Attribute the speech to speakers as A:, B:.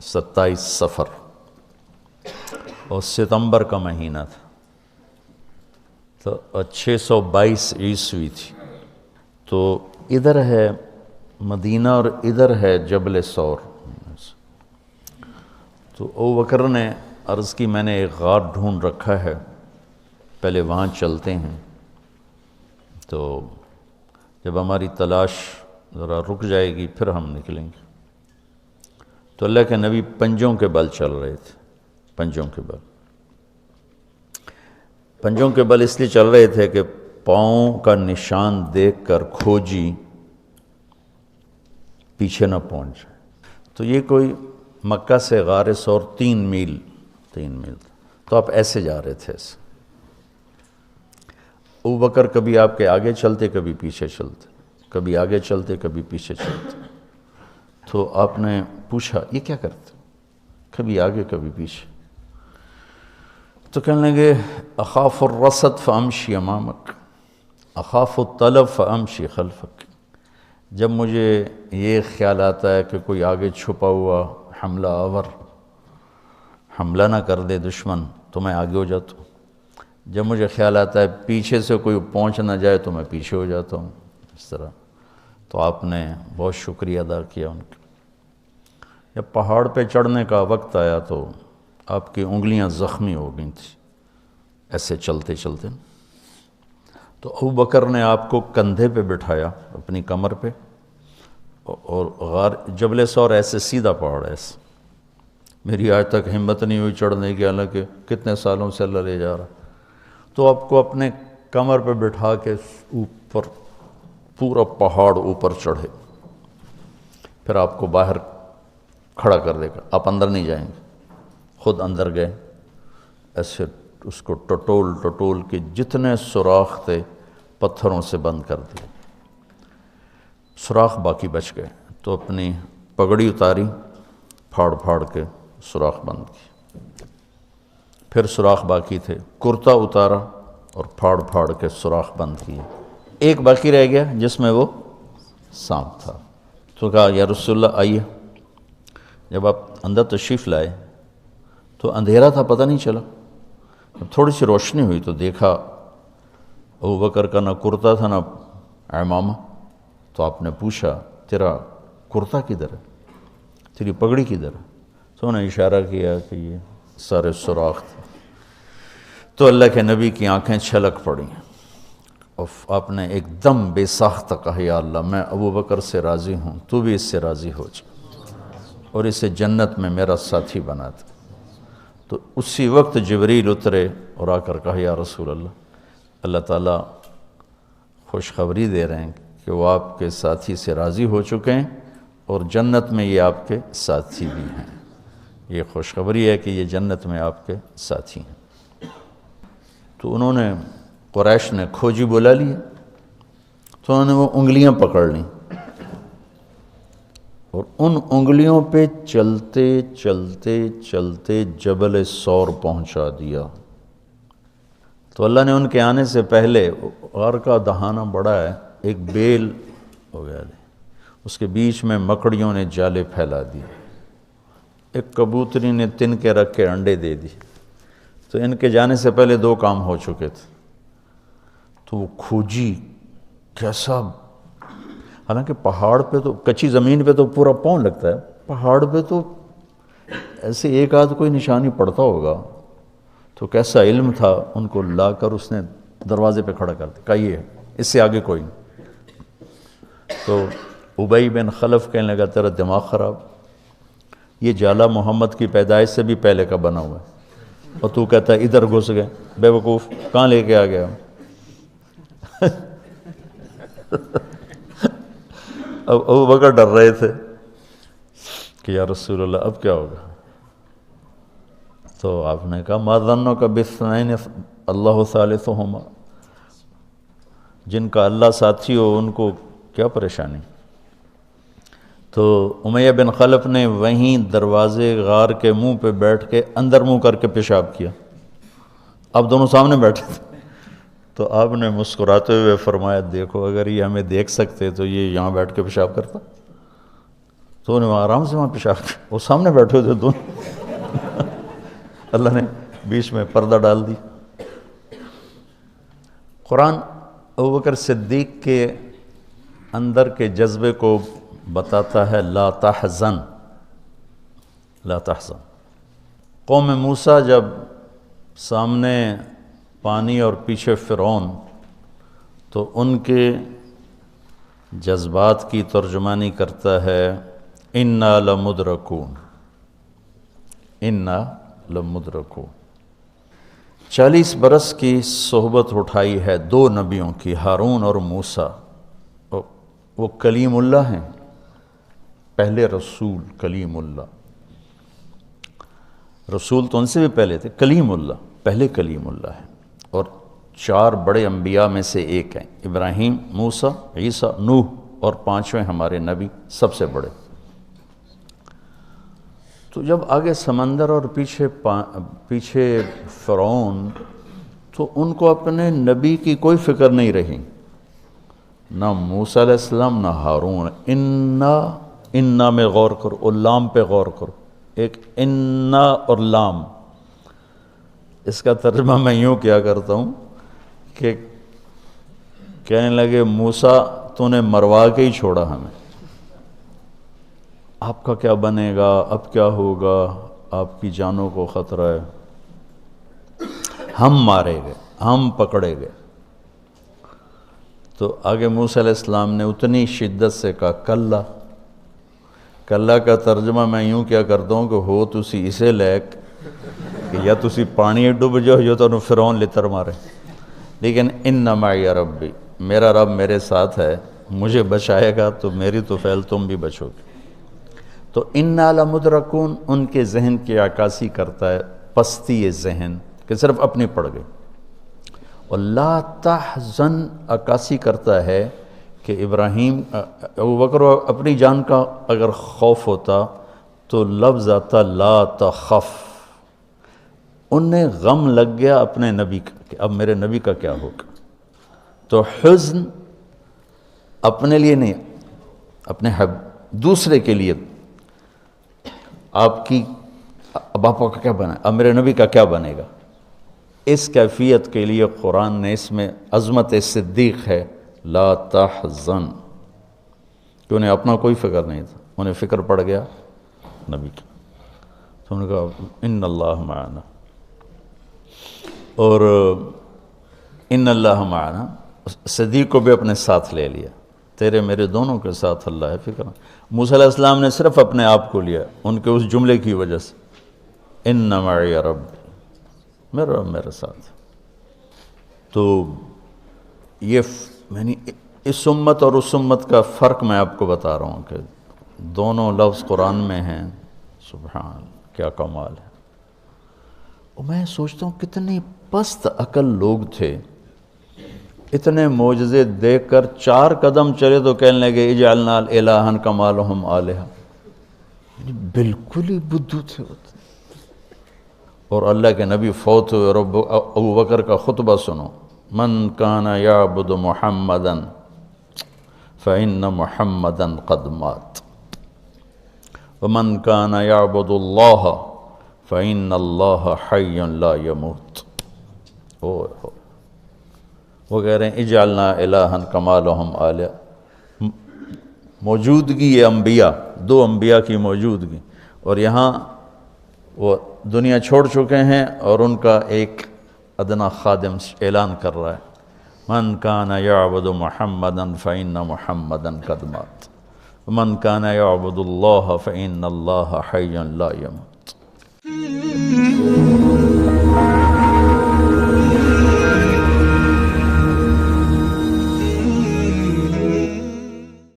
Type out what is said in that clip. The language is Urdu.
A: 27 صفر اور ستمبر کا مہینہ تھا، تو 622 عیسوی تھی۔ تو ادھر ہے مدینہ اور ادھر ہے جبل ثور۔ تو ابو بکر نے عرض کی میں نے ایک غار ڈھونڈ رکھا ہے، پہلے وہاں چلتے ہیں، تو جب ہماری تلاش ذرا رک جائے گی پھر ہم نکلیں گے۔ تو اللہ کے نبی پنجوں کے بل چل رہے تھے، پنجوں کے بل، پنجوں کے بل اس لیے چل رہے تھے کہ پاؤں کا نشان دیکھ کر کھوجی پیچھے نہ پہنچ جائے۔ تو یہ کوئی مکہ سے غار ثور 3 میل تو آپ ایسے جا رہے تھے ایسے۔ ابو بکر کبھی آپ کے آگے چلتے کبھی پیچھے چلتے، کبھی آگے چلتے کبھی پیچھے چلتے۔ تو آپ نے پوچھا یہ کیا کرتے؟ کبھی آگے کبھی پیچھے۔ تو کہنے لگے اخاف الرصد فامشی امامک، اخاف الطلب فامشی خلفک۔ جب مجھے یہ خیال آتا ہے کہ کوئی آگے چھپا ہوا حملہ آور حملہ نہ کر دے دشمن تو میں آگے ہو جاتا ہوں، جب مجھے خیال آتا ہے پیچھے سے کوئی پہنچ نہ جائے تو میں پیچھے ہو جاتا ہوں، اس طرح۔ تو آپ نے بہت شکریہ ادا کیا ان کا۔ جب پہاڑ پہ چڑھنے کا وقت آیا تو آپ کی انگلیاں زخمی ہو گئی تھیں ایسے چلتے چلتے۔ تو ابو بکر نے آپ کو کندھے پہ بٹھایا اپنی کمر پہ، اور غار جبل ثور ایسے سیدھا پہاڑ ہے ایسے، میری آج تک ہمت نہیں ہوئی چڑھنے کی، حالانکہ کتنے سالوں سے اللہ لے جا رہا۔ تو آپ کو اپنے کمر پہ بٹھا کے اوپر پورا پہاڑ اوپر چڑھے، پھر آپ کو باہر کھڑا کر دے گا، آپ اندر نہیں جائیں گے، خود اندر گئے، ایسے اس کو ٹٹول کے جتنے سوراخ تھے پتھروں سے بند کر دیے، سوراخ باقی بچ گئے۔ تو اپنی پگڑی اتاری، پھاڑ کے سوراخ بند کیے، پھر سوراخ باقی تھے، کرتا اتارا اور پھاڑ کے سوراخ بند کیے۔ ایک باقی رہ گیا جس میں وہ سانپ تھا۔ تو کہا یا رسول اللہ آئیے۔ جب آپ اندر تشریف لائے تو اندھیرا تھا، پتہ نہیں چلا۔ جب تھوڑی سی روشنی ہوئی تو دیکھا ابو بکر کا نہ کرتا تھا نہ عمامہ۔ تو آپ نے پوچھا تیرا کرتا کدھر ہے، تیری پگڑی کدھر ہے؟ تو انہوں نے اشارہ کیا کہ یہ سارے سوراخ تھے۔ تو اللہ کے نبی کی آنکھیں چھلک پڑیں، اور آپ نے ایک دم بے ساختہ کہا یا اللہ میں ابو بکر سے راضی ہوں، تو بھی اس سے راضی ہو جا اور اسے جنت میں میرا ساتھی بنا دے۔ تو اسی وقت جبریل اترے اور آ کر کہا یا رسول اللہ، اللہ تعالیٰ خوشخبری دے رہے ہیں کہ وہ آپ کے ساتھی سے راضی ہو چکے ہیں اور جنت میں یہ آپ کے ساتھی بھی ہیں۔ یہ خوشخبری ہے کہ یہ جنت میں آپ کے ساتھی ہیں۔ تو انہوں نے قریش نے کھوجی بلا لیا، تو انہوں نے وہ انگلیاں پکڑ لیں اور ان انگلیوں پہ چلتے چلتے چلتے جبل ثور پہنچا دیا۔ تو اللہ نے ان کے آنے سے پہلے، غار کا دہانہ بڑا ہے، ایک بیل ہو گیا، اس کے بیچ میں مکڑیوں نے جالے پھیلا دیے، ایک کبوتری نے تن کے رکھ کے انڈے دے دی۔ تو ان کے جانے سے پہلے 2 کام ہو چکے تھے۔ تو وہ کھوجی کیسا، حالانکہ پہاڑ پہ تو کچی زمین پہ تو پورا پاؤں لگتا ہے، پہاڑ پہ تو ایسے ایک آدھ کوئی نشانی پڑتا ہوگا۔ تو کیسا علم تھا، ان کو لا کر اس نے دروازے پہ کھڑا کر دیا، کہا یہ اس سے آگے کوئی نہیں۔ تو ابی بن خلف کہنے لگا تیرا دماغ خراب، یہ جالا محمد کی پیدائش سے بھی پہلے کا بنا ہوا ہے، اور تو کہتا ہے ادھر گھس گئے، بے وقوف کہاں لے کے آ گیا؟ اب ابو بکر ڈر رہے تھے کہ یا رسول اللہ اب کیا ہوگا؟ تو آپ نے کہا ما ظنک باثنین اللہ ثالثہما، جن کا اللہ ساتھی ہو ان کو کیا پریشانی۔ تو امیہ بن خلف نے وہیں دروازے غار کے منہ پہ بیٹھ کے اندر منہ کر کے پیشاب کیا، اب دونوں سامنے بیٹھے تھے۔ تو آپ نے مسکراتے ہوئے فرمایا دیکھو اگر یہ ہمیں دیکھ سکتے تو یہ یہاں بیٹھ کے پیشاب کرتا۔ تو تو انہیں وہاں آرام سے وہاں پیشاب کیا، وہ سامنے بیٹھے تھے دونوں اللہ نے بیچ میں پردہ ڈال دی۔ قرآن ابوبکر صدیق کے اندر کے جذبے کو بتاتا ہے، لا تحزن، لا تحزن۔ قوم موسیٰ جب سامنے پانی اور پیچھے فرعون، تو ان کے جذبات کی ترجمانی کرتا ہے انا لمدرکون، انا لمدرکون۔ 40 برس کی صحبت اٹھائی ہے دو نبیوں کی، ہارون اور موسیٰ۔ وہ کلیم اللہ ہیں، پہلے رسول کلیم اللہ، رسول تو ان سے بھی پہلے تھے، کلیم اللہ پہلے کلیم اللہ ہے، اور 4 بڑے انبیاء میں سے ایک ہیں، ابراہیم، موسیٰ، عیسیٰ، نوح، اور 5ویں ہمارے نبی سب سے بڑے۔ تو جب آگے سمندر اور پیچھے فرعون، تو ان کو اپنے نبی کی کوئی فکر نہیں رہی، نہ موسیٰ علیہ السلام نہ ہارون۔ انا میں غور کرو، اور لام پہ غور کرو، ایک انا اور لام، اس کا ترجمہ میں یوں کیا کرتا ہوں کہ کہنے لگے موسیٰ تو نے مروا کے ہی چھوڑا ہمیں، آپ کا کیا بنے گا، اب کیا ہوگا، آپ کی جانوں کو خطرہ ہے، ہم مارے گئے، ہم پکڑے گئے۔ تو آگے موسیٰ علیہ السلام نے اتنی شدت سے کہا کلا۔ کلا کا ترجمہ میں یوں کیا کرتا ہوں کہ ہو تسی اسے لیک کہ یا تسی پانی ڈوب جاؤ یا تو فرعون لتر مارے، لیکن ان معی ربی، میرا رب میرے ساتھ ہے، مجھے بچائے گا تو میری تو فعل تم بھی بچو گے۔ تو انا لمدرکون ان کے ذہن کی عکاسی کرتا ہے، پستی ذہن کہ صرف اپنی پڑ گئی، اور لا تحزن عکاسی کرتا ہے کہ ابراہیم، ابوبکر اپنی جان کا اگر خوف ہوتا تو لفظ آتا لا تخف، انہیں غم لگ گیا اپنے نبی کا کہ اب میرے نبی کا کیا ہوگا۔ تو حزن اپنے لیے نہیں، اپنے دوسرے کے لیے، آپ کی اب آپ کا کیا بنا، اب میرے نبی کا کیا بنے گا، اس کیفیت کے لیے قرآن نے اس میں عظمت صدیق ہے، لا تحزن، کہ انہیں اپنا کوئی فکر نہیں تھا، انہیں فکر پڑ گیا نبی کی۔ تو انہوں نے کہا ان اللہ معنا، اور ان اللہ معنا صدیق کو بھی اپنے ساتھ لے لیا، تیرے میرے دونوں کے ساتھ اللہ ہے، فکر۔ موسیٰ علیہ السلام نے صرف اپنے آپ کو لیا ان کے اس جملے کی وجہ سے، ان معی ربی، میرا رب میرے ساتھ۔ تو یہ یعنی اس امت اور اس امت کا فرق میں آپ کو بتا رہا ہوں کہ دونوں لفظ قرآن میں ہیں، سبحان، کیا کمال ہے۔ اور میں سوچتا ہوں کتنے پست عقل لوگ تھے، اتنے معجزے دیکھ کر 4 قدم چلے تو کہنے لگے اجعلنا الہا کما لہم آلہہ، یعنی بالکل ہی بدھو تھے وہ۔ اور اللہ کے نبی فوت ہوئے، ابو بکر کا خطبہ سنو، من کان یعبد محمدا فإن محمدا قد مات ومن کان یعبد اللہ فإن اللہ حی لا یموت۔ وہ کہہ رہے ہیں اجعلنا الہا کما لہم آلہہ، موجودگی یہ انبیاء، 2 انبیاء کی موجودگی، اور یہاں وہ دنیا چھوڑ چکے ہیں اور ان کا ایک ادنا خادم اعلان کر رہا ہے، من کان یعبد محمدا فإن محمدا قد مات ومن کان یعبد اللہ فإن اللہ حی لا یموت۔